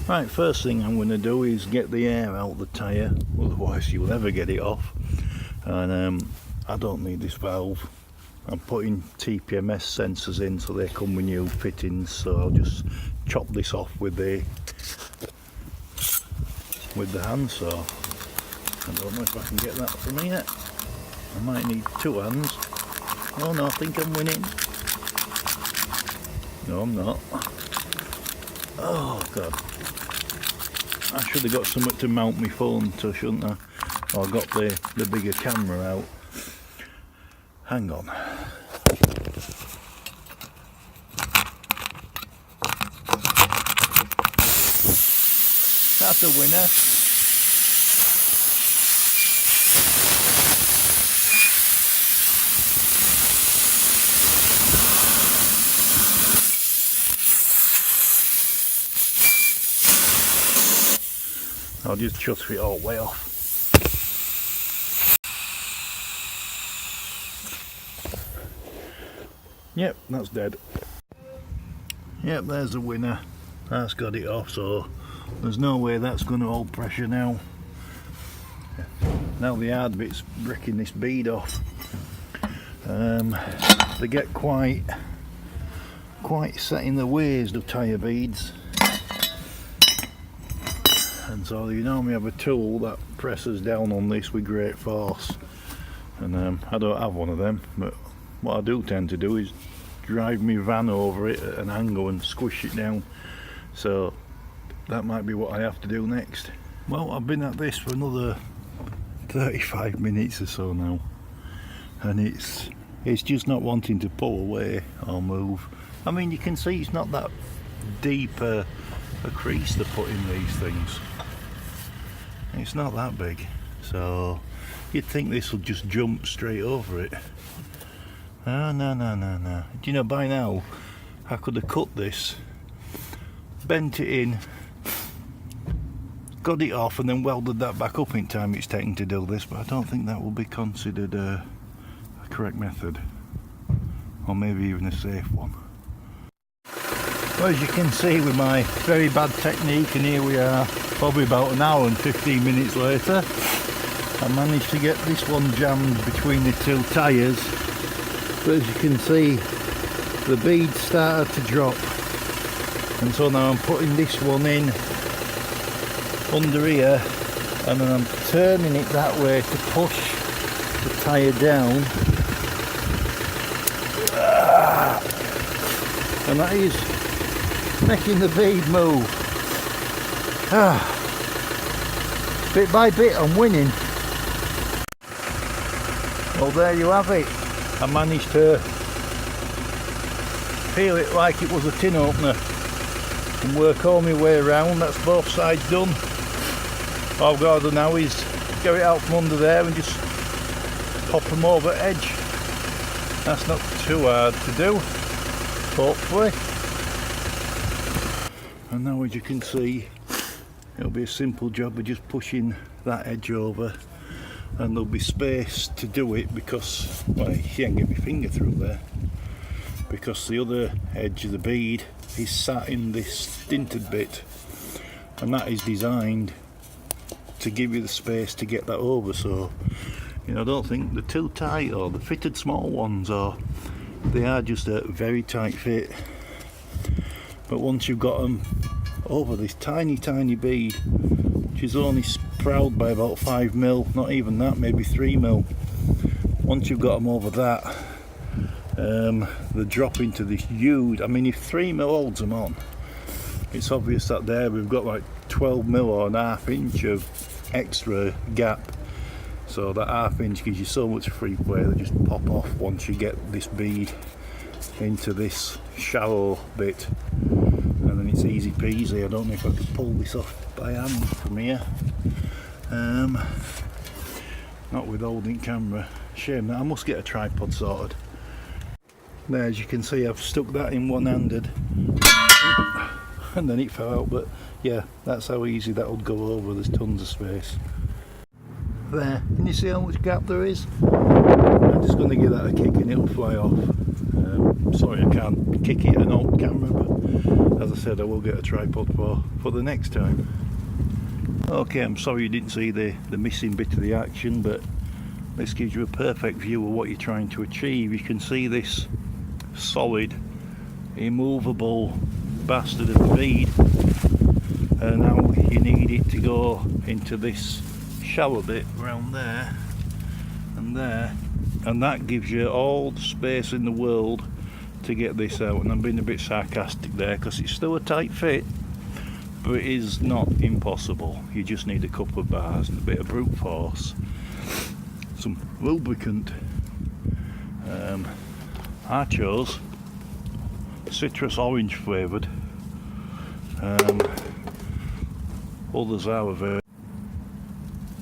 Right, first thing I'm going to do is get the air out of the tyre, otherwise you'll never get it off. And I don't need this valve. I'm putting TPMS sensors in, so they come with new fittings, so I'll just chop this off with the handsaw. I don't know if I can get that from here. I might need two hands. Oh no, I think I'm winning. No, I'm not. Oh god. I should have got something to mount my phone to, shouldn't I? Oh, I got the bigger camera out. Hang on. That's a winner. I'll just chutter it all the way off. Yep, that's dead. Yep, there's the winner. That's got it off, so there's no way that's going to hold pressure now. Now the hard bit's breaking this bead off. They get quite set in the ways, the tyre beads. And so you normally have a tool that presses down on this with great force, and I don't have one of them, but what I do tend to do is drive my van over it at an angle and squish it down, so that might be what I have to do next. Well, I've been at this for another 35 minutes or so now, and it's just not wanting to pull away or move. I mean, you can see it's not that deep a crease to put in these things. It's not that big, so you'd think this will just jump straight over it. Oh, no. Do you know, by now I could have cut this, bent it in, got it off, and then welded that back up in time it's taken to do this, but I don't think that will be considered a correct method, or maybe even a safe one. Well, as you can see with my very bad technique, and here we are probably about an hour and 15 minutes later, I managed to get this one jammed between the two tyres, but as you can see the bead started to drop, and so now I'm putting this one in under here, and then I'm turning it that way to push the tyre down, and that is making the bead move. Bit by bit I'm winning. Well, there you have it. I managed to peel it like it was a tin opener and work all my way around. That's both sides done. All I've got to do now is get it out from under there and just pop them over edge. That's not too hard to do, hopefully. And now, as you can see, it'll be a simple job of just pushing that edge over, and there'll be space to do it because, well, you can't get my finger through there, because the other edge of the bead is sat in this dinted bit, and that is designed to give you the space to get that over. So, you know, I don't think they're too tight, or the fitted small ones, or they are just a very tight fit. But once you've got them over this tiny bead, which is only sprouted by about 5mm, not even that, maybe 3mm, once you've got them over that, they drop into this huge, I mean, if 3mm holds them on, it's obvious that there we've got like 12mm or an ½ inch of extra gap, so that ½ inch gives you so much free play. They just pop off once you get this bead into this shallow bit, and then it's easy peasy. I don't know if I could pull this off by hand from here, not with holding camera. Shame that. I must get a tripod sorted. There, as you can see, I've stuck that in one-handed and then it fell out, but yeah, that's how easy that would go over. There's tons of space there. Can you see how much gap there is? I'm just going to give that a kick and it'll fly off. Sorry I can't kick it on camera, but as I said, I will get a tripod for the next time. Okay, I'm sorry you didn't see the missing bit of the action, but this gives you a perfect view of what you're trying to achieve. You can see this solid, immovable bastard of a bead, and now you need it to go into this shallow bit around there and there, and that gives you all the space in the world to get this out. And I'm being a bit sarcastic there because it's still a tight fit, but it is not impossible. You just need a couple of bars and a bit of brute force, some lubricant. I chose citrus orange flavoured. Others are very...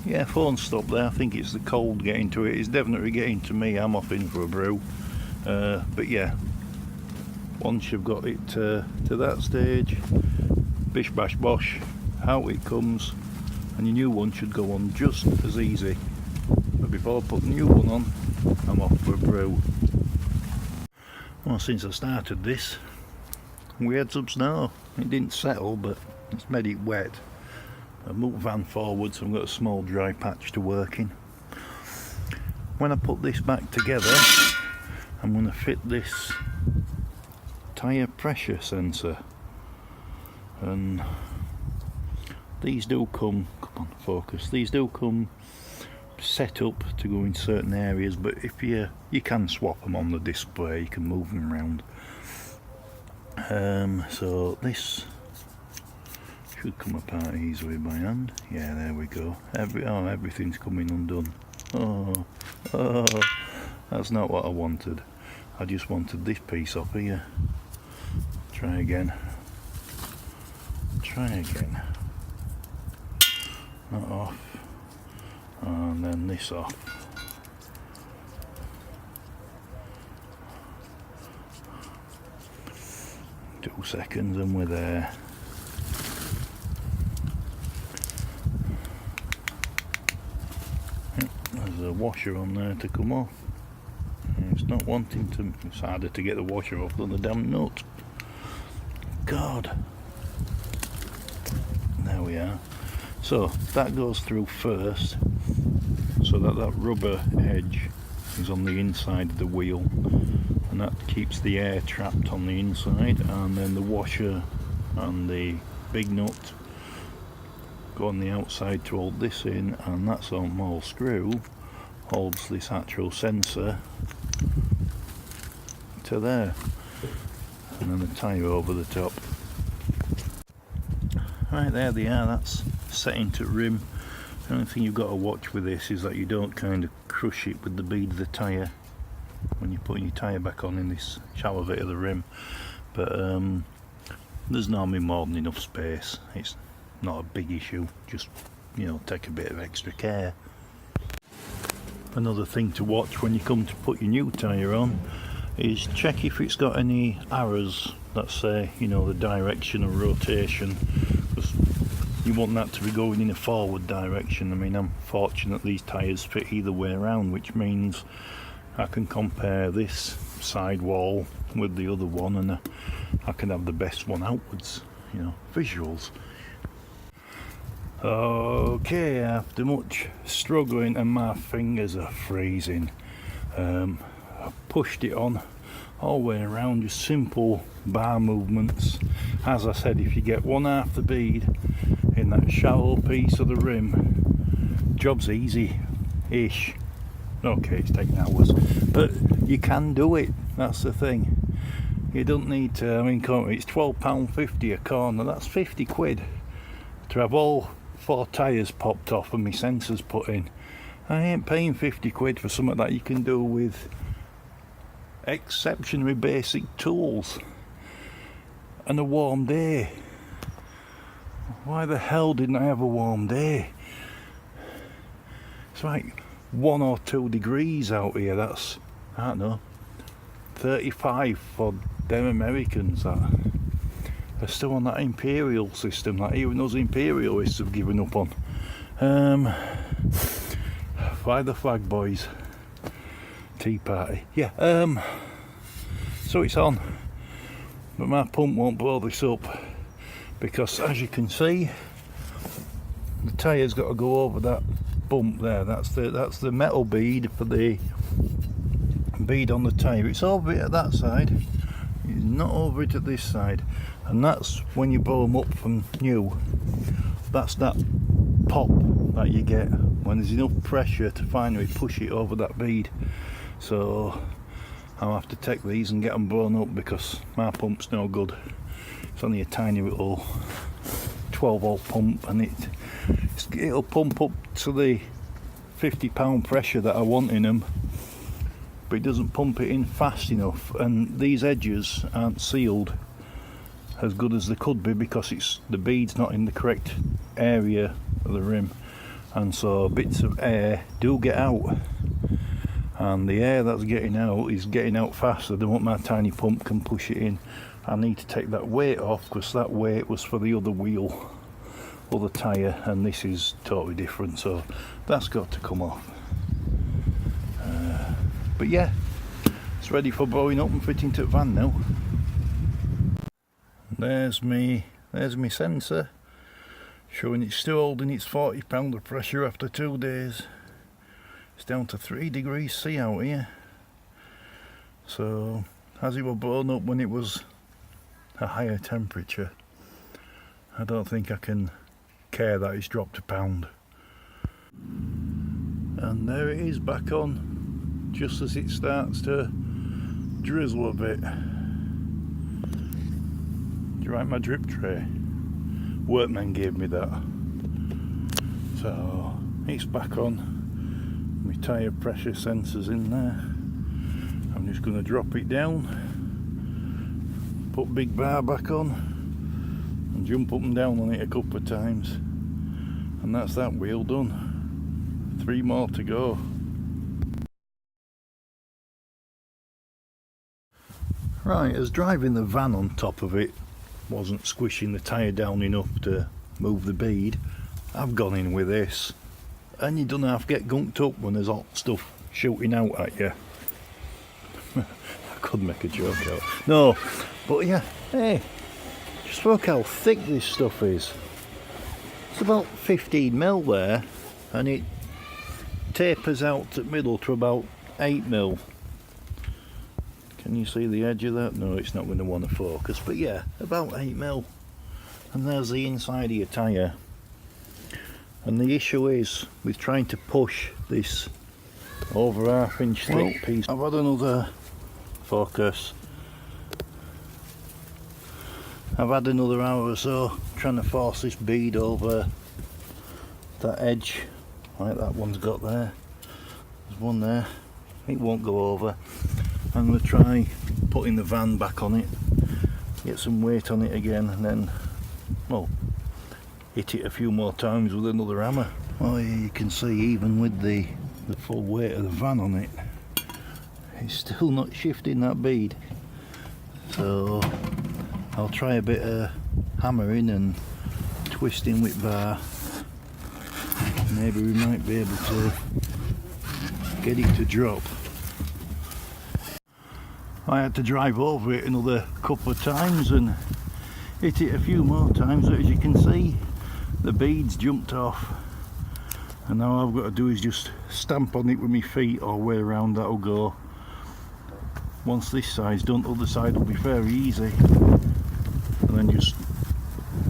Yeah, phone stopped there. I think it's the cold getting to it. It's definitely getting to me. I'm off in for a brew. But yeah, once you've got it to that stage, bish bash bosh, out it comes, and your new one should go on just as easy. But before I put the new one on, I'm off for a brew. Well, since I started this, we had some snow. It didn't settle, but it's made it wet. I moved van forward, so I've got a small dry patch to work in. When I put this back together, I'm going to fit this tyre pressure sensor, and these do come on, focus, these do come set up to go in certain areas, but if you can swap them on the display, you can move them around. So this should come apart easily by hand. Yeah, there we go. Everything's coming undone. Oh, that's not what I wanted. I just wanted this piece off here. Try again. That off, and then this off. 2 seconds and we're there. There's a washer on there to come off. It's not wanting to. It's harder to get the washer off than the damn nut. God. There we are. So that goes through first, so that rubber edge is on the inside of the wheel, and that keeps the air trapped on the inside, and then the washer and the big nut go on the outside to hold this in, and that small screw holds this actual sensor to there, and then the tyre over the top. Right, there they are. That's set into rim. The only thing you've got to watch with this is that you don't kind of crush it with the bead of the tyre when you're putting your tyre back on in this shallow bit of the rim, but there's normally more than enough space. It's not a big issue, just, you know, take a bit of extra care. Another thing to watch when you come to put your new tyre on is check if it's got any arrows that say, you know, the direction of rotation, because you want that to be going in a forward direction. I mean, I'm fortunate these tyres fit either way around, which means I can compare this side wall with the other one, and I can have the best one outwards, you know, visuals. Okay, after much struggling and my fingers are freezing, I pushed it on all the way around, just simple bar movements. As I said, if you get 1/2 the bead in that shallow piece of the rim, job's easy-ish. Okay, it's taking hours, but you can do it. That's the thing. You don't need to, I mean, it's £12.50 a corner. That's 50 quid to have all 4 tyres popped off and my sensors put in. I ain't paying 50 quid for something that you can do with exceptionally basic tools and a warm day. Why the hell didn't I have a warm day? It's like 1 or 2 degrees out here. That's, I don't know, 35 for them Americans that are still on that imperial system that even those imperialists have given up on. Fly the flag, boys. Tea party. Yeah, so it's on. but my pump won't blow this up because, as you can see, the tyre's got to go over that bump there. That's the metal bead for the bead on the tyre. It's over it at that side, it's not over it at this side, and that's when you blow them up from new. That's that pop that you get when there's enough pressure to finally push it over that bead. So I'll have to take these and get them blown up because my pump's no good. It's only a tiny little 12-volt pump, and it'll pump up to the 50-pound pressure that I want in them, but it doesn't pump it in fast enough, and these edges aren't sealed as good as they could be because the bead's not in the correct area of the rim, and so bits of air do get out, and the air that's getting out is getting out faster than what my tiny pump can push it in. I need to take that weight off because that weight was for the other wheel, other tyre, and this is totally different, so that's got to come off. But yeah, it's ready for blowing up and fitting to the van now. There's me sensor showing it's still holding its 40 pound of pressure after 2 days. It's down to 3 degrees C out here, so as it was blown up when it was a higher temperature, I don't think I can care that it's dropped a pound. And there it is back on, just as it starts to drizzle a bit. Do you like my drip tray? Workman gave me that. So it's back on. My tyre pressure sensor's in there. I'm just going to drop it down, put big bar back on, and jump up and down on it a couple of times, and that's that wheel done. 3 more to go. Right, as driving the van on top of it wasn't squishing the tyre down enough to move the bead, I've gone in with this, and you don't have to get gunked up when there's hot stuff shooting out at you. I could make a joke out. No, but yeah, hey, just look how thick this stuff is. It's about 15 mil there, and it tapers out to middle to about 8 mil. Can you see the edge of that? No, it's not going to want to focus, but yeah, about 8 mil. And there's the inside of your tyre. And the issue is with trying to push this over 1/2 inch thick piece. I've had another focus. I've had another hour or so trying to force this bead over that edge, like that one's got there. There's one there. It won't go over. I'm going to try putting the van back on it, get some weight on it again, and then, well, hit it a few more times with another hammer. Oh yeah, you can see even with the full weight of the van on it, it's still not shifting that bead. So I'll try a bit of hammering and twisting with bar. Maybe we might be able to get it to drop. I had to drive over it another couple of times and hit it a few more times, but as you can see, the beads jumped off, and now all I've got to do is just stamp on it with my feet, or way around that'll go. Once this side's done, the other side will be very easy, and then just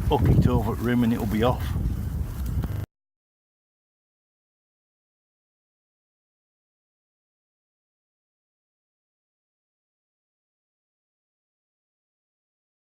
hook it over at rim and it'll be off.